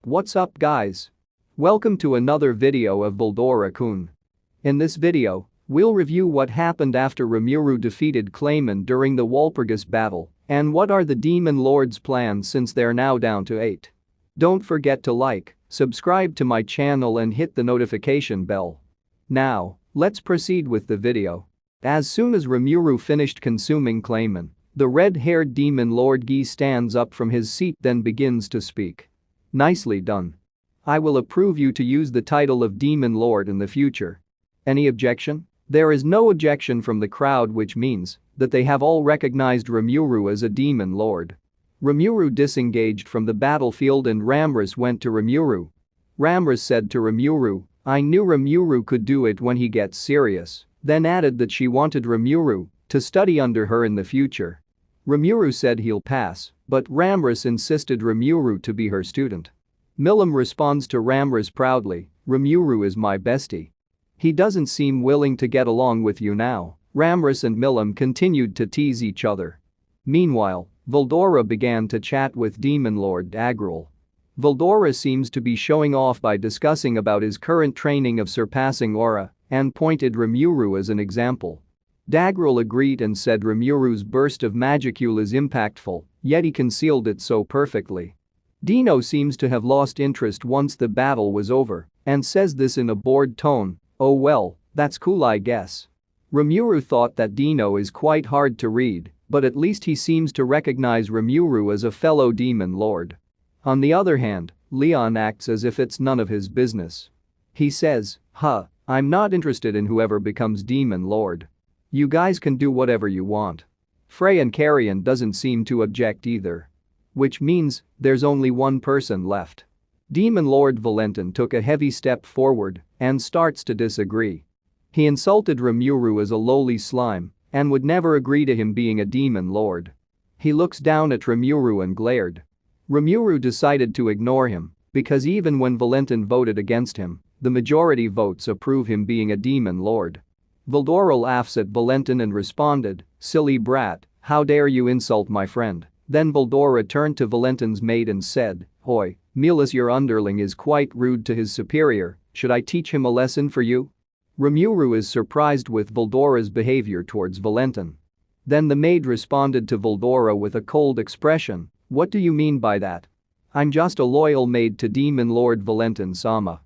What's up guys? Welcome to another video of Veldora-kun. In this video, we'll review what happened after Rimuru defeated Clayman during the Walpurgis battle and what are the Demon Lord's plans since they're now down to 8. Don't forget to like, subscribe to my channel and hit the notification bell. Now, let's proceed with the video. As soon as Rimuru finished consuming Clayman, the red-haired Demon Lord Gi stands up from his seat then begins to speak. Nicely done. I will approve you to use the title of Demon Lord in the future. Any objection? There is no objection from the crowd, which means that they have all recognized Rimuru as a Demon Lord. Rimuru disengaged from the battlefield and Ramrus went to Rimuru. Ramrus said to Rimuru, "I knew Rimuru could do it when he gets serious," then added that she wanted Rimuru to study under her in the future. Rimuru said he'll pass, but Ramrus insisted Rimuru to be her student. Milim responds to Ramrus proudly, "Rimuru is my bestie. He doesn't seem willing to get along with you now." Ramrus and Milim continued to tease each other. Meanwhile, Veldora began to chat with Demon Lord Dagrul. Veldora seems to be showing off by discussing about his current training of surpassing aura and pointed Rimuru as an example. Dagrul agreed and said Rimuru's burst of magicule is impactful, yet he concealed it so perfectly. Dino seems to have lost interest once the battle was over and says this in a bored tone, "Oh well, that's cool I guess." Rimuru thought that Dino is quite hard to read, but at least he seems to recognize Rimuru as a fellow Demon Lord. On the other hand, Leon acts as if it's none of his business. He says, I'm not interested in whoever becomes Demon Lord. You guys can do whatever you want." Frey and Carrion doesn't seem to object either. Which means there's only one person left. Demon Lord Valentin took a heavy step forward and starts to disagree. He insulted Rimuru as a lowly slime and would never agree to him being a Demon Lord. He looks down at Rimuru and glared. Rimuru decided to ignore him because even when Valentin voted against him, the majority votes approve him being a Demon Lord. Veldora laughs at Valentin and responded, "Silly brat, how dare you insult my friend." Then Veldora turned to Valentin's maid and said, "Hoi, Milas, your underling is quite rude to his superior, should I teach him a lesson for you?" Rimuru is surprised with Veldora's behavior towards Valentin. Then the maid responded to Veldora with a cold expression, "What do you mean by that? I'm just a loyal maid to Demon Lord Valentin-sama."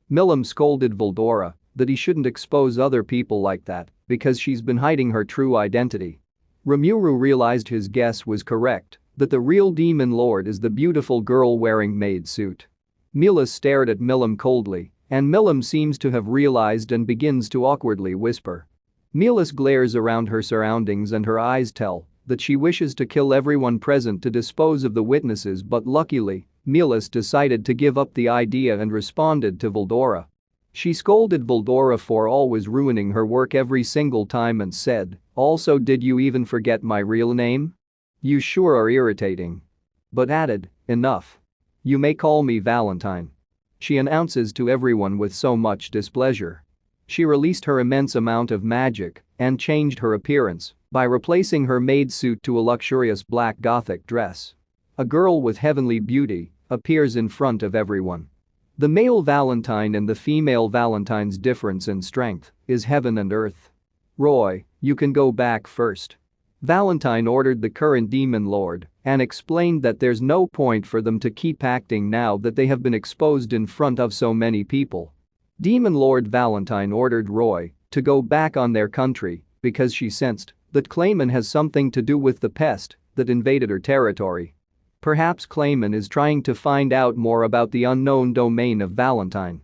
Milim scolded Veldora that he shouldn't expose other people like that because she's been hiding her true identity. Rimuru realized his guess was correct, that the real Demon Lord is the beautiful girl wearing maid suit. Milas stared at Milim coldly, and Milim seems to have realized and begins to awkwardly whisper. Milas glares around her surroundings and her eyes tell that she wishes to kill everyone present to dispose of the witnesses, but luckily, Milas decided to give up the idea and responded to Veldora. She scolded Veldora for always ruining her work every single time and said, "Also, did you even forget my real name? You sure are irritating." But added, "Enough. You may call me Valentine." She announces to everyone with so much displeasure. She released her immense amount of magic and changed her appearance by replacing her maid suit to a luxurious black gothic dress. A girl with heavenly beauty appears in front of everyone. The male Valentine and the female Valentine's difference in strength is heaven and earth. "Roy, you can go back first." Valentine ordered the current Demon Lord and explained that there's no point for them to keep acting now that they have been exposed in front of so many people. Demon Lord Valentine ordered Roy to go back on their country because she sensed that Clayman has something to do with the pest that invaded her territory. Perhaps Clayman is trying to find out more about the unknown domain of Valentine.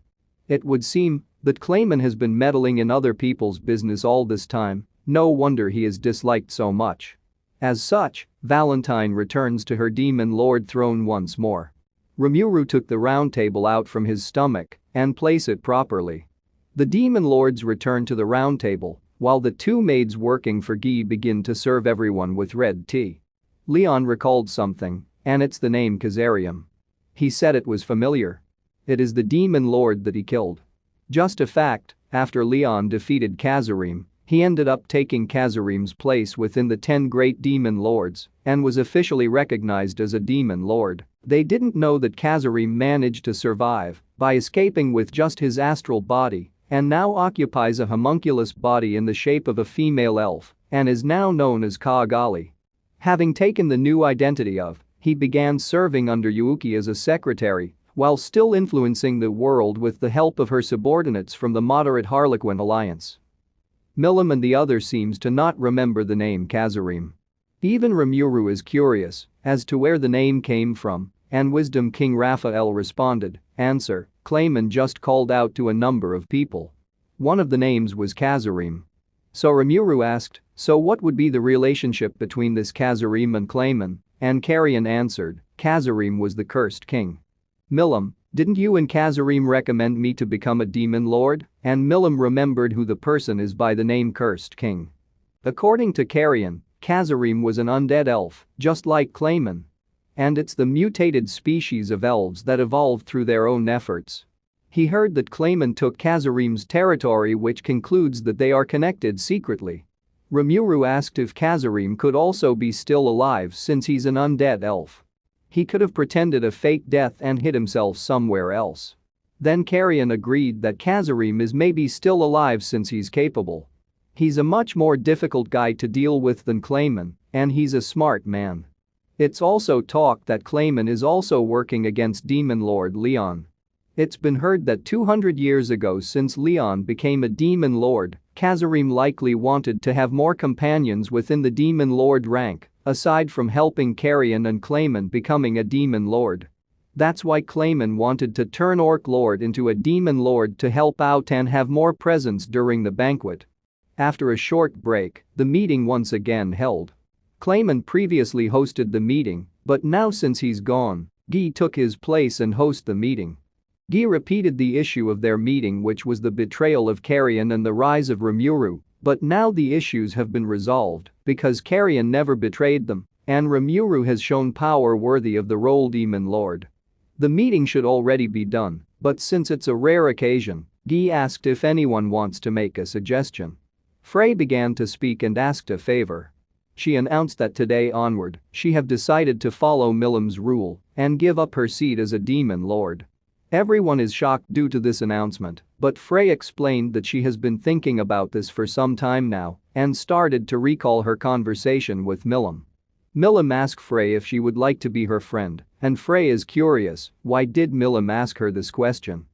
It would seem that Clayman has been meddling in other people's business all this time, no wonder he is disliked so much. As such, Valentine returns to her Demon Lord throne once more. Rimuru took the round table out from his stomach and placed it properly. The Demon Lords return to the round table while the two maids working for Guy begin to serve everyone with red tea. Leon recalled something, and it's the name Kazarium. He said it was familiar. It is the Demon Lord that he killed. Just a fact, after Leon defeated Kazarim, He ended up taking Kazurim's place within the 10 great demon lords and was officially recognized as a demon lord. They didn't know that Kazurim managed to survive by escaping with just his astral body and now occupies a homunculus body in the shape of a female elf and is now known as Kaagali. Having taken the new identity of, he began serving under Yuuki as a secretary while still influencing the world with the help of her subordinates from the moderate Harlequin alliance. Milim and the others seems to not remember the name Kazurim. Even Rimuru is curious as to where the name came from, and Wisdom King Raphael responded, "Answer, Clayman just called out to a number of people. One of the names was Kazurim." So Rimuru asked, "So what would be the relationship between this Kazurim and Clayman?" And Carrion answered, "Kazurim was the cursed king." Milim, "Didn't you and Kazurim recommend me to become a demon lord?" And Milim remembered who the person is by the name Cursed King. According to Carrion, Kazurim was an undead elf, just like Clayman. And it's the mutated species of elves that evolved through their own efforts. He heard that Clayman took Kazurim's territory, which concludes that they are connected secretly. Rimuru asked if Kazurim could also be still alive since he's an undead elf. He could have pretended a fake death and hid himself somewhere else. Then Carrion agreed that Kazurim is maybe still alive since he's capable. He's a much more difficult guy to deal with than Clayman, and he's a smart man. It's also talked that Clayman is also working against Demon Lord Leon. It's been heard that 200 years ago, since Leon became a Demon Lord, Kazurim likely wanted to have more companions within the Demon Lord rank, aside from helping Carrion and Clayman becoming a Demon Lord. That's why Clayman wanted to turn Orc Lord into a Demon Lord to help out and have more presence during the banquet. After a short break, the meeting once again held. Clayman previously hosted the meeting, but now since he's gone, Guy took his place and host the meeting. Guy repeated the issue of their meeting, which was the betrayal of Carrion and the rise of Rimuru, but now the issues have been resolved because Carrion never betrayed them and Rimuru has shown power worthy of the role Demon Lord. The meeting should already be done, but since it's a rare occasion, Guy asked if anyone wants to make a suggestion. Frey began to speak and asked a favor. She announced that today onward, she have decided to follow Milim's rule and give up her seat as a Demon Lord. Everyone is shocked due to this announcement, but Frey explained that she has been thinking about this for some time now and started to recall her conversation with Milim. Milim asked Frey if she would like to be her friend, and Frey is curious, why did Milim ask her this question?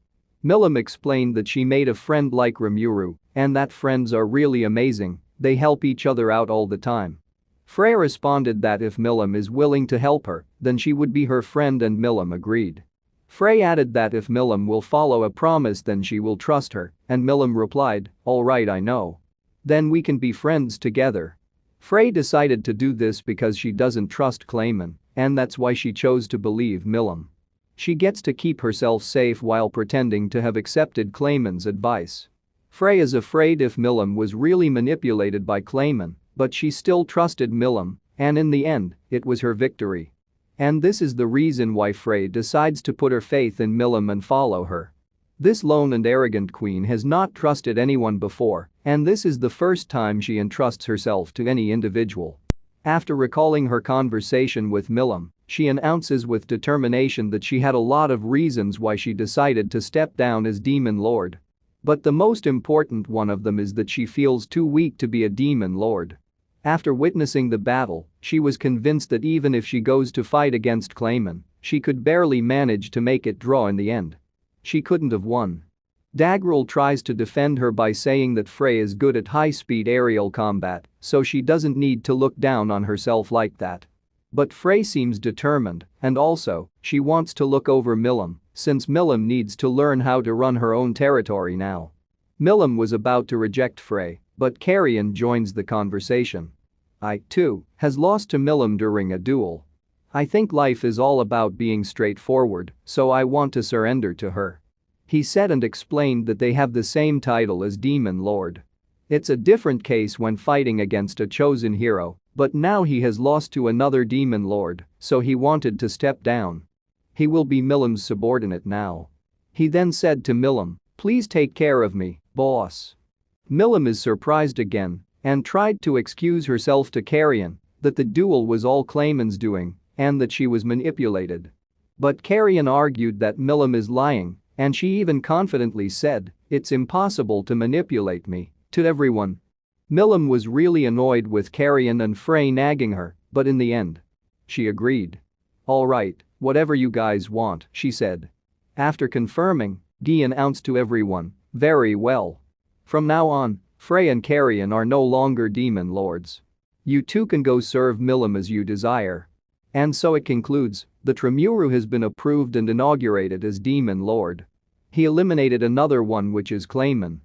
Milim explained that she made a friend like Rimuru and that friends are really amazing, they help each other out all the time. Frey responded that if Milim is willing to help her, then she would be her friend and Milim agreed. Frey added that if Milim will follow a promise then she will trust her, and Milim replied, "Alright, I know. Then we can be friends together." Frey decided to do this because she doesn't trust Clayman, and that's why she chose to believe Milim. She gets to keep herself safe while pretending to have accepted Clayman's advice. Frey is afraid if Milim was really manipulated by Clayman, but she still trusted Milim, and in the end, it was her victory. And this is the reason why Frey decides to put her faith in Milim and follow her. This lone and arrogant queen has not trusted anyone before, and this is the first time she entrusts herself to any individual. After recalling her conversation with Milim, she announces with determination that she had a lot of reasons why she decided to step down as Demon Lord. But the most important one of them is that she feels too weak to be a Demon Lord. After witnessing the battle, she was convinced that even if she goes to fight against Clayman, she could barely manage to make it draw in the end. She couldn't have won. Daggerel tries to defend her by saying that Frey is good at high-speed aerial combat, so she doesn't need to look down on herself like that. But Frey seems determined, and also, she wants to look over Milim, since Milim needs to learn how to run her own territory now. Milim was about to reject Frey, but Carrion joins the conversation. "I, too, has lost to Milim during a duel. I think life is all about being straightforward, so I want to surrender to her." He said and explained that they have the same title as Demon Lord. It's a different case when fighting against a chosen hero, but now he has lost to another Demon Lord, so he wanted to step down. He will be Milim's subordinate now. He then said to Milim, "Please take care of me, boss." Milim is surprised again and tried to excuse herself to Carrion that the duel was all Clayman's doing and that she was manipulated. But Carrion argued that Milim is lying, and she even confidently said, "It's impossible to manipulate me," to everyone. Milim was really annoyed with Carrion and Frey nagging her, but in the end, she agreed. "Alright, whatever you guys want," she said. After confirming, Guy announced to everyone, "Very well. From now on, Frey and Carrion are no longer demon lords. You two can go serve Milim as you desire." And so it concludes that Rimuru has been approved and inaugurated as demon lord. He eliminated another one, which is Clayman.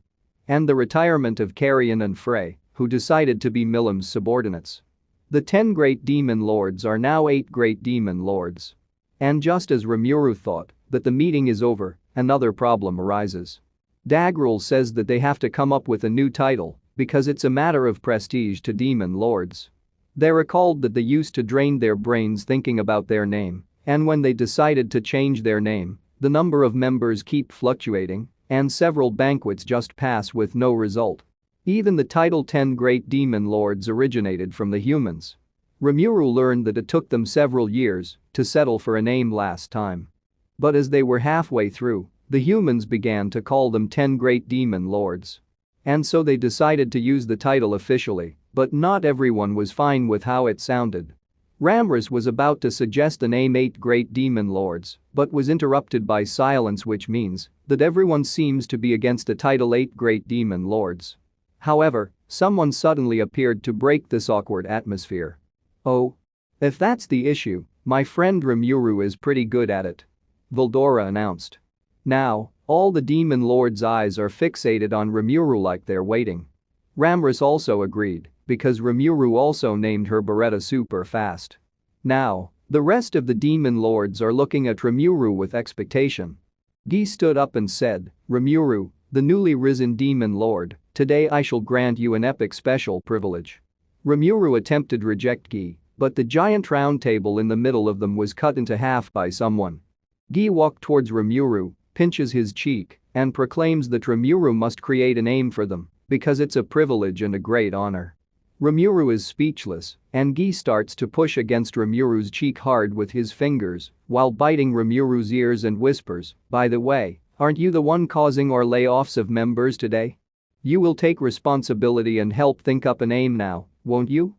And the retirement of Carrion and Frey, who decided to be Milim's subordinates. The 10 great demon lords are now 8 great demon lords. And just as Rimuru thought that the meeting is over, another problem arises. Dagrul says that they have to come up with a new title because it's a matter of prestige to demon lords. They recalled that they used to drain their brains thinking about their name, and when they decided to change their name, the number of members keep fluctuating, and several banquets just pass with no result. Even the title 10 Great Demon Lords originated from the humans. Rimuru learned that it took them several years to settle for a name last time. But as they were halfway through, the humans began to call them 10 Great Demon Lords. And so they decided to use the title officially, but not everyone was fine with how it sounded. Ramrus was about to suggest the name 8 Great Demon Lords, but was interrupted by silence, which means that everyone seems to be against the title 8 Great Demon Lords. However, someone suddenly appeared to break this awkward atmosphere. "Oh. If that's the issue, my friend Rimuru is pretty good at it," Veldora announced. Now, all the demon lords' eyes are fixated on Rimuru like they're waiting. Ramrus also agreed, because Rimuru also named her Beretta super fast. Now, the rest of the demon lords are looking at Rimuru with expectation. Guy stood up and said, "Rimuru, the newly risen demon lord, today I shall grant you an epic special privilege." Rimuru attempted to reject Guy, but the giant round table in the middle of them was cut into half by someone. Guy walked towards Rimuru, pinches his cheek, and proclaims that Rimuru must create a name for them because it's a privilege and a great honor. Rimuru is speechless, and Guy starts to push against Rimuru's cheek hard with his fingers while biting Rimuru's ears and whispers, "By the way, aren't you the one causing our layoffs of members today? You will take responsibility and help think up a name now, won't you?"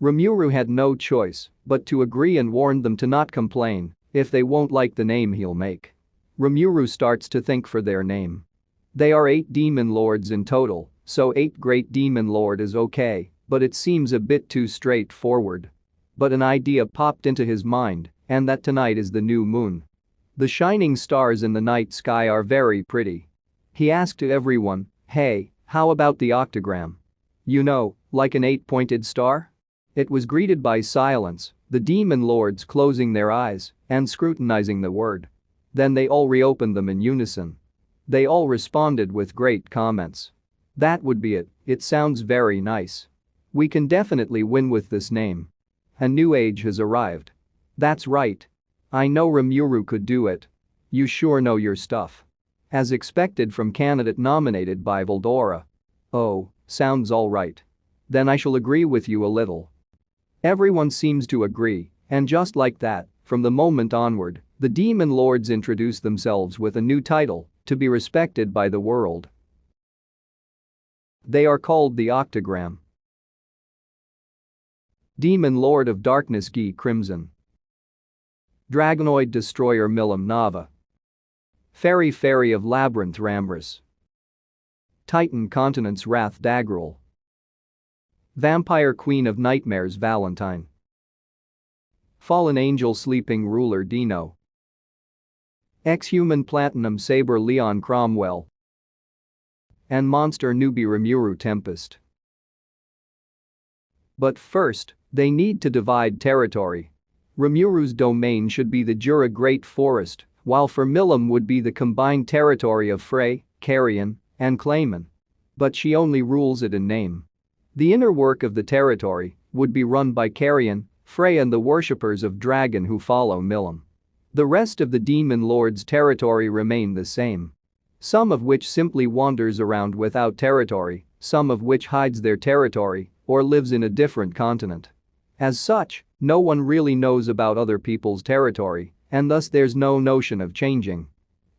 Rimuru had no choice but to agree and warned them to not complain if they won't like the name he'll make. Rimuru starts to think for their name. They are 8 demon lords in total, so 8 Great Demon Lord is okay, but it seems a bit too straightforward. But an idea popped into his mind, and that tonight is the new moon. The shining stars in the night sky are very pretty. He asked to everyone, "Hey, how about the octagram? You know, like an 8-pointed star?" It was greeted by silence, the demon lords closing their eyes and scrutinizing the word. Then they all reopened them in unison. They all responded with great comments. "That would be it, it sounds very nice. We can definitely win with this name. A new age has arrived. That's right. I know Rimuru could do it. You sure know your stuff." As expected from candidate nominated by Veldora. "Oh, sounds alright. Then I shall agree with you a little." Everyone seems to agree, and just like that, from the moment onward, the demon lords introduce themselves with a new title to be respected by the world. They are called the Octagram. Demon Lord of Darkness Guy Crimson. Dragonoid Destroyer Milim Nava. Fairy of Labyrinth Ramrus. Titan Continent's Wrath Dagrul. Vampire Queen of Nightmares Valentine. Fallen Angel Sleeping Ruler Dino. Ex-Human Platinum Saber Leon Cromwell. And Monster Newbie Rimuru Tempest. But first, they need to divide territory. Rimuru's domain should be the Jura Great Forest, while for Milim would be the combined territory of Frey, Carrion, and Clayman. But she only rules it in name. The inner work of the territory would be run by Carrion, Frey and the worshippers of Dragon who follow Milim. The rest of the demon lord's territory remain the same. Some of which simply wanders around without territory, some of which hides their territory or lives in a different continent. As such, no one really knows about other people's territory, and thus there's no notion of changing.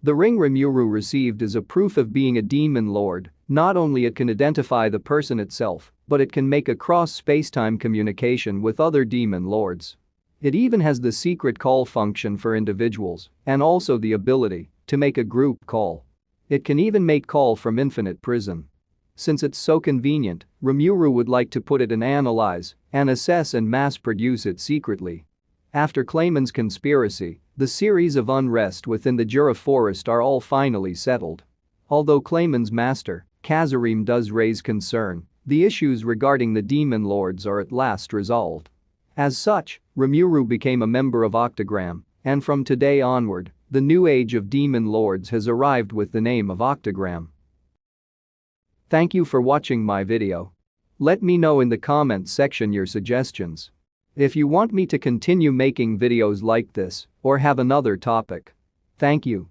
The ring Rimuru received is a proof of being a demon lord. Not only it can identify the person itself, but it can make a cross-spacetime communication with other demon lords. It even has the secret call function for individuals, and also the ability to make a group call. It can even make call from infinite prison. Since it's so convenient, Rimuru would like to put it and analyze and assess and mass-produce it secretly. After Clayman's conspiracy, the series of unrest within the Jura forest are all finally settled. Although Clayman's master, Kazarim, does raise concern, the issues regarding the demon lords are at last resolved. As such, Rimuru became a member of Octagram, and from today onward, the new age of demon lords has arrived with the name of Octagram. Thank you for watching my video. Let me know in the comments section your suggestions. If you want me to continue making videos like this or have another topic. Thank you.